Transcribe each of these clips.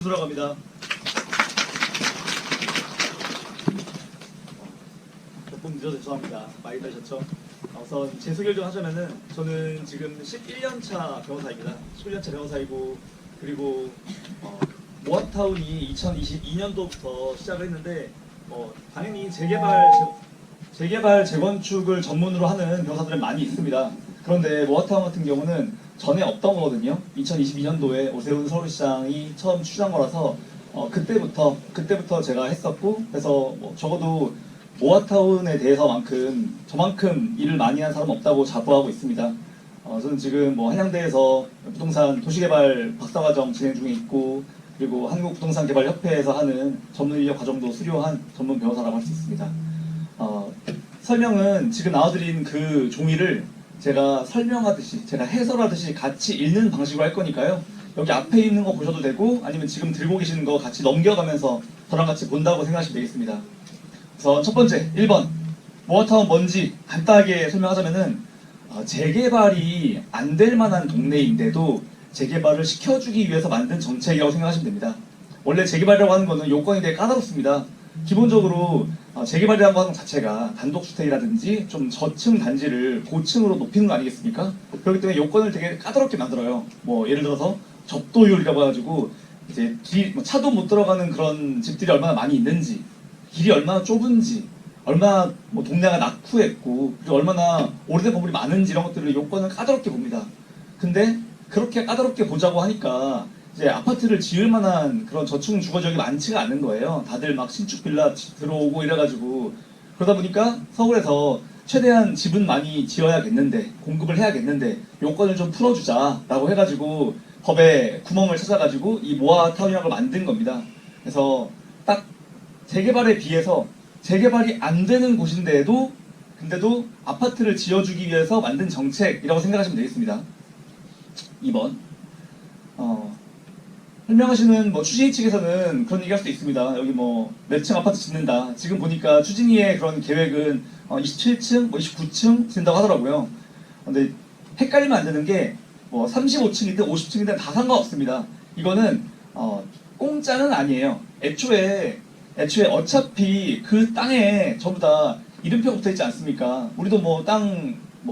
들어갑니다. 조금 늦어서 죄송합니다. 많이 기다리셨죠? 우선 제 소개를 좀 하자면은 저는 지금 11년차 변호사입니다. 11년차 변호사이고 그리고 모아타운이 2022년도부터 시작을 했는데 당연히 재개발 재건축을 전문으로 하는 변호사들은 많이 있습니다. 그런데 모아타운 같은 경우는 전에 없던 거거든요. 2022년도에 오세훈 서울시장이 처음 추진한 거라서 그때부터 제가 했었고, 그래서 적어도 모아타운에 대해서만큼 저만큼 일을 많이 한 사람은 없다고 자부하고 있습니다. 저는 지금 한양대에서 부동산 도시개발 박사과정 진행 중에 있고, 그리고 한국부동산개발협회에서 하는 전문인력 과정도 수료한 전문 변호사라고 할 수 있습니다. 설명은 지금 나와드린 그 종이를 제가 설명하듯이, 제가 해설하듯이 같이 읽는 방식으로 할 거니까요. 여기 앞에 있는 거 보셔도 되고, 아니면 지금 들고 계시는 거 같이 넘겨가면서 저랑 같이 본다고 생각하시면 되겠습니다. 그래서 첫 번째, 1번. 모아타운 뭔지 간단하게 설명하자면은, 재개발이 안 될 만한 동네인데도 재개발을 시켜주기 위해서 만든 정책이라고 생각하시면 됩니다. 원래 재개발이라고 하는 거는 요건이 되게 까다롭습니다. 기본적으로 재개발이라는 거 자체가 단독주택이라든지 좀 저층 단지를 고층으로 높이는 거 아니겠습니까? 그렇기 때문에 요건을 되게 까다롭게 만들어요. 예를 들어서 접도율이라고 해가지고 이제 차도 못 들어가는 그런 집들이 얼마나 많이 있는지, 길이 얼마나 좁은지, 얼마나 동네가 낙후했고, 그리고 얼마나 오래된 건물이 많은지 이런 것들을 요건을 까다롭게 봅니다. 근데 그렇게 까다롭게 보자고 하니까 이제 아파트를 지을 만한 그런 저층 주거 지역이 많지가 않은 거예요. 다들 막 신축 빌라 들어오고 이래가지고, 그러다 보니까 서울에서 최대한 집은 많이 지어야겠는데, 공급을 해야겠는데 요건을 좀 풀어주자라고 해가지고 법에 구멍을 찾아가지고 이 모아타운이라는 걸 만든 겁니다. 그래서 딱 재개발에 비해서 재개발이 안 되는 곳인데도 근데도 아파트를 지어주기 위해서 만든 정책이라고 생각하시면 되겠습니다. 2번. 설명하시는 추진위 측에서는 그런 얘기 할 수도 있습니다. 여기 몇 층 아파트 짓는다. 지금 보니까 추진위의 그런 계획은 27층, 29층 짓는다고 하더라고요. 근데 헷갈리면 안 되는 게 35층이든 50층이든 다 상관없습니다. 이거는 공짜는 아니에요. 애초에 어차피 그 땅에 전부 다 이름표가 붙어 있지 않습니까? 우리도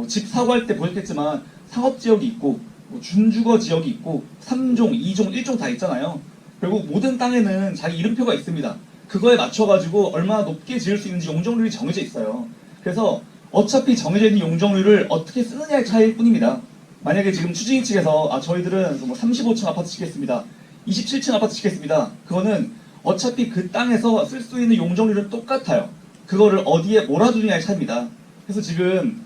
집 사고 할 때 보셨겠지만 상업지역이 있고 준주거 지역이 있고 3종, 2종, 1종 다 있잖아요. 결국 모든 땅에는 자기 이름표가 있습니다. 그거에 맞춰가지고 얼마나 높게 지을 수 있는지 용적률이 정해져 있어요. 그래서 어차피 정해져 있는 용적률을 어떻게 쓰느냐의 차이일 뿐입니다. 만약에 지금 추진위 측에서 저희들은 35층 아파트 짓겠습니다, 27층 아파트 짓겠습니다, 그거는 어차피 그 땅에서 쓸 수 있는 용적률은 똑같아요. 그거를 어디에 몰아두느냐의 차이입니다. 그래서 지금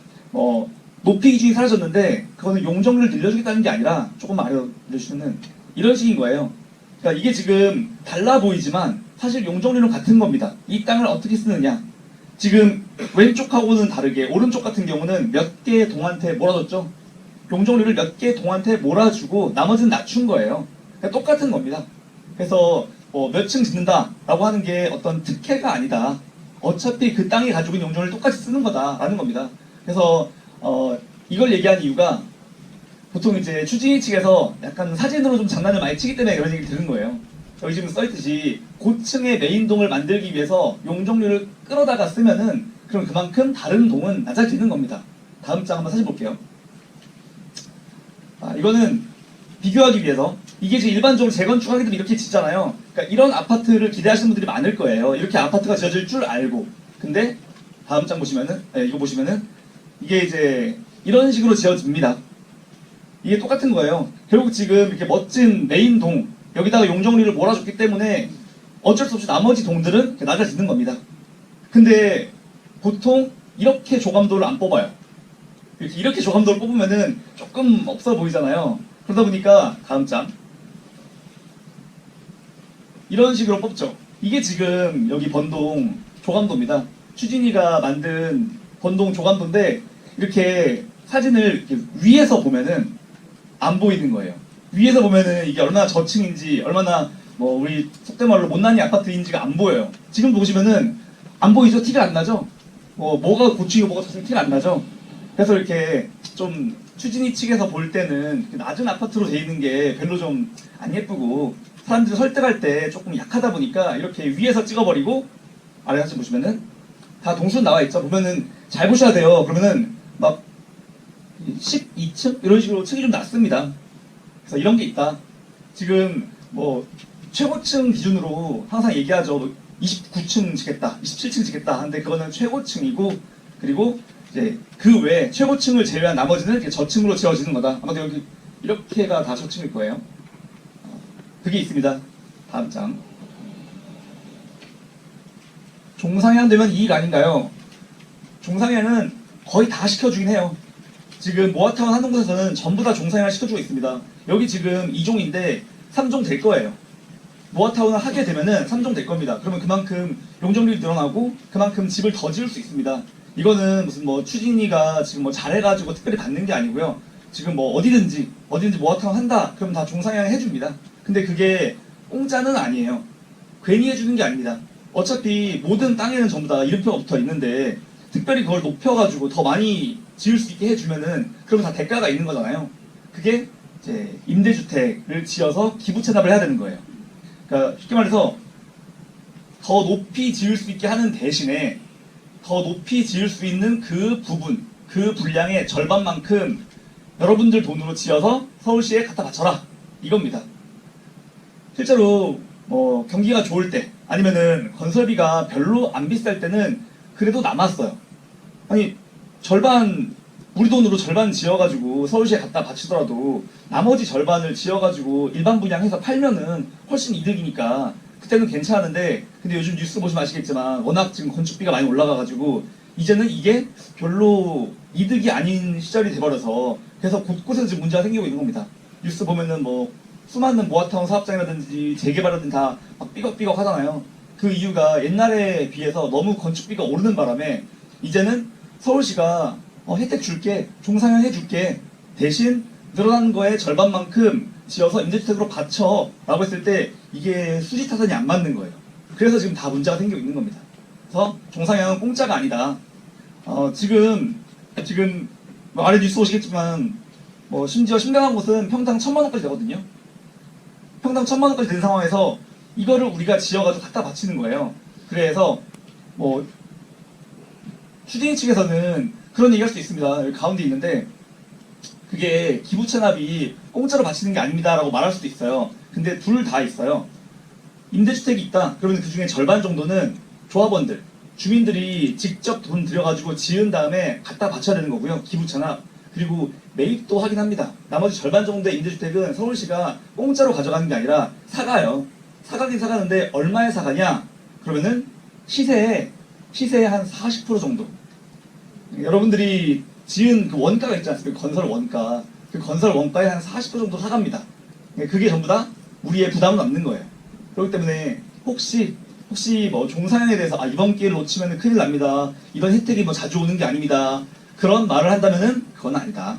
높이 기준이 사라졌는데 그거는 용적률을 늘려주겠다는 게 아니라, 조금만 알려주시면은 이런 식인 거예요. 그러니까 이게 지금 달라 보이지만 사실 용적률은 같은 겁니다. 이 땅을 어떻게 쓰느냐. 지금 왼쪽하고는 다르게 오른쪽 같은 경우는 몇 개 동한테 몰아줬죠. 용적률을 몇 개 동한테 몰아주고 나머지는 낮춘 거예요. 그러니까 똑같은 겁니다. 그래서 몇 층 짓는다라고 하는 게 어떤 특혜가 아니다. 어차피 그 땅이 가지고 있는 용적률을 똑같이 쓰는 거다라는 겁니다. 그래서 이걸 얘기한 이유가, 보통 이제 추진위 측에서 약간 사진으로 좀 장난을 많이 치기 때문에 그런 얘기를 들은 거예요. 여기 지금 써있듯이 고층의 메인동을 만들기 위해서 용적률을 끌어다가 쓰면은 그럼 그만큼 다른 동은 낮아지는 겁니다. 다음 장 한번 사진 볼게요. 이거는 비교하기 위해서, 이게 지금 일반적으로 재건축하게 되면 이렇게 짓잖아요. 그러니까 이런 아파트를 기대하시는 분들이 많을 거예요. 이렇게 아파트가 지어질 줄 알고. 근데 다음 장 보시면은, 이거 보시면은 이게 이제 이런 식으로 지어집니다. 이게 똑같은 거예요. 결국 지금 이렇게 멋진 메인 동, 여기다가 용적률을 몰아줬기 때문에 어쩔 수 없이 나머지 동들은 낮아지는 겁니다. 근데 보통 이렇게 조감도를 안 뽑아요. 이렇게 조감도를 뽑으면은 조금 없어 보이잖아요. 그러다 보니까 다음 장 이런 식으로 뽑죠. 이게 지금 여기 번동 조감도입니다. 추진위가 만든 번동 조감도인데, 이렇게 사진을 이렇게 위에서 보면은 안 보이는 거예요. 위에서 보면은 이게 얼마나 저층인지, 얼마나 우리 속된 말로 못난이 아파트인지가 안 보여요. 지금 보시면은 안 보이죠? 티가 안 나죠? 뭐가 고층이고 뭐가 저층이 티가 안 나죠? 그래서 이렇게 좀 추진위 측에서 볼 때는 낮은 아파트로 돼 있는 게 별로 좀 안 예쁘고, 사람들이 설득할 때 조금 약하다 보니까 이렇게 위에서 찍어버리고 아래 사진 보시면은 다 동수는 나와 있죠. 보면은 잘 보셔야 돼요. 그러면은 막 12층 이런 식으로 층이 좀 낮습니다. 그래서 이런 게 있다. 지금 뭐 최고층 기준으로 항상 얘기하죠. 29층 지겠다, 27층 지겠다 하는데 그거는 최고층이고, 그리고 이제 그 외에 최고층을 제외한 나머지는 이렇게 저층으로 지어지는 거다. 아마도 여기 이렇게가 다 저층일 거예요. 그게 있습니다. 다음 장. 종상향 되면 이익 아닌가요? 종상향은 거의 다 시켜주긴 해요. 지금 모아타운 하는 곳에서는 전부 다 종상향을 시켜주고 있습니다. 여기 지금 2종인데 3종 될 거예요. 모아타운을 하게 되면은 3종 될 겁니다. 그러면 그만큼 용적률이 늘어나고 그만큼 집을 더 지을 수 있습니다. 이거는 무슨 뭐 추진이가 지금 뭐 잘해가지고 특별히 받는 게 아니고요. 지금 뭐 어디든지 모아타운 한다 그러면 다 종상향 해줍니다. 근데 그게 공짜는 아니에요. 괜히 해주는 게 아닙니다. 어차피 모든 땅에는 전부 다 이름표가 붙어 있는데 특별히 그걸 높여가지고 더 많이 지을 수 있게 해주면은 그러면 다 대가가 있는 거잖아요. 그게 이제 임대주택을 지어서 기부 채납을 해야 되는 거예요. 그러니까 쉽게 말해서 더 높이 지을 수 있게 하는 대신에 더 높이 지을 수 있는 그 부분, 그 분량의 절반만큼 여러분들 돈으로 지어서 서울시에 갖다 바쳐라 이겁니다. 실제로 뭐 경기가 좋을 때 아니면은 건설비가 별로 안 비쌀 때는 그래도 남았어요. 아니 절반 우리 돈으로 절반 지어가지고 서울시에 갖다 바치더라도 나머지 절반을 지어가지고 일반 분양해서 팔면은 훨씬 이득이니까 그때는 괜찮은데, 근데 요즘 뉴스 보시면 아시겠지만 워낙 지금 건축비가 많이 올라가가지고 이제는 이게 별로 이득이 아닌 시절이 돼버려서 그래서 곳곳에서 지금 문제가 생기고 있는 겁니다. 뉴스 보면은 뭐 수많은 모아타운 사업장이라든지 재개발이라든지 다 막 삐걱삐걱 하잖아요. 그 이유가 옛날에 비해서 너무 건축비가 오르는 바람에 이제는 서울시가 혜택 줄게, 종상향 해줄게, 대신 늘어난 거의 절반만큼 지어서 임대주택으로 바쳐 라고 했을 때 이게 수지타산이 안 맞는 거예요. 그래서 지금 다 문제가 생기고 있는 겁니다. 그래서 종상향은 공짜가 아니다. 지금 뭐 아래 뉴스 보시겠지만 뭐 심지어 심각한 곳은 평당 1,000만 원까지 되거든요. 평당 1,000만 원까지 된 상황에서 이거를 우리가 지어가지고 갖다 바치는 거예요. 그래서 뭐 추진위 측에서는 그런 얘기할 수 있습니다. 여기 가운데 있는데 그게 기부 체납이 공짜로 바치는 게 아닙니다라고 말할 수도 있어요. 근데 둘 다 있어요. 임대주택이 있다. 그러면 그 중에 절반 정도는 조합원들, 주민들이 직접 돈 들여가지고 지은 다음에 갖다 바쳐야 되는 거고요. 기부 체납. 그리고 매입도 하긴 합니다. 나머지 절반 정도의 임대주택은 서울시가 공짜로 가져가는 게 아니라 사가요. 사가긴 사가는데 얼마에 사가냐? 그러면은 시세의 한 40% 정도. 여러분들이 지은 그 원가가 있지 않습니까? 건설 원가. 그 건설 원가의 한 40% 정도 사갑니다. 그게 전부 다 우리의 부담은 없는 거예요. 그렇기 때문에 혹시 뭐 종상향에 대해서 이번 기회를 놓치면 큰일 납니다. 이런 혜택이 뭐 자주 오는 게 아닙니다. 그런 말을 한다면은 그건 아니다.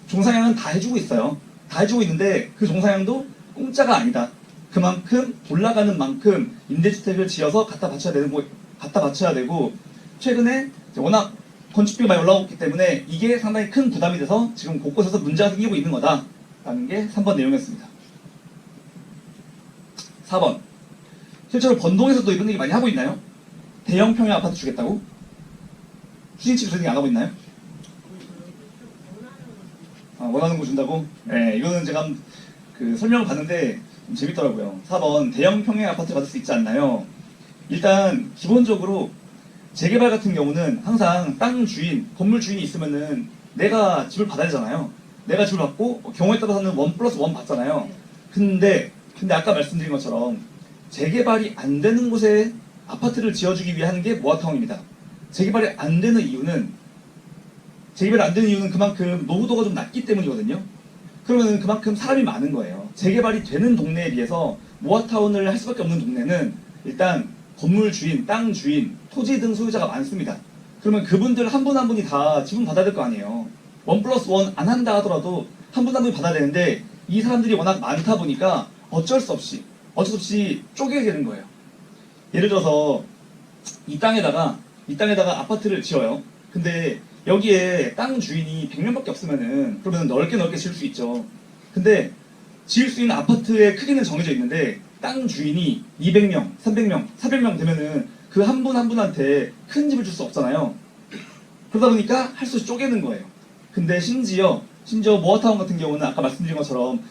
종상향은 다 해주고 있어요. 다 해주고 있는데 그 종상향도 공짜가 아니다. 그만큼 올라가는 만큼 임대주택을 지어서 갖다 바쳐야 되고 최근에 워낙 건축비가 많이 올라왔기 때문에 이게 상당히 큰 부담이 돼서 지금 곳곳에서 문제가 생기고 있는 거다라는 게 3번 내용이었습니다. 4번. 실제로 번동에서도 이런 얘기 많이 하고 있나요? 대형 평형 아파트 주겠다고? 추진 측 그런 얘기 안 하고 있나요? 원하는 거 준다고? 네, 이거는 제가 설명을 봤는데 재밌더라고요. 4번. 대형 평형 아파트 받을 수 있지 않나요? 일단 기본적으로 재개발 같은 경우는 항상 땅 주인, 건물 주인이 있으면은 내가 집을 받아야 되잖아요. 내가 집을 받고 경우에 따라서는 1+1 받잖아요. 근데 아까 말씀드린 것처럼 재개발이 안 되는 곳에 아파트를 지어주기 위해 하는 게 모아타운입니다. 재개발이 안 되는 이유는 그만큼 노후도가 좀 낮기 때문이거든요. 그러면 그만큼 사람이 많은 거예요. 재개발이 되는 동네에 비해서 모아타운을 할 수밖에 없는 동네는 일단 건물 주인, 땅 주인, 토지 등 소유자가 많습니다. 그러면 그분들 한 분 한 분이 다 지분 받아야 될 거 아니에요. 1+1 안 한다 하더라도 한 분 한 분이 받아야 되는데 이 사람들이 워낙 많다 보니까 어쩔 수 없이 쪼개게 되는 거예요. 예를 들어서 이 땅에다가 아파트를 지어요. 근데 여기에 땅 주인이 100명밖에 없으면은 그러면 넓게 지을 수 있죠. 근데 지을 수 있는 아파트의 크기는 정해져 있는데 땅 주인이 200명, 300명, 400명 되면은 그 한 분 한 분한테 큰 집을 줄 수 없잖아요. 그러다 보니까 할 수 쪼개는 거예요. 근데 심지어 모아타운 같은 경우는 아까 말씀드린 것처럼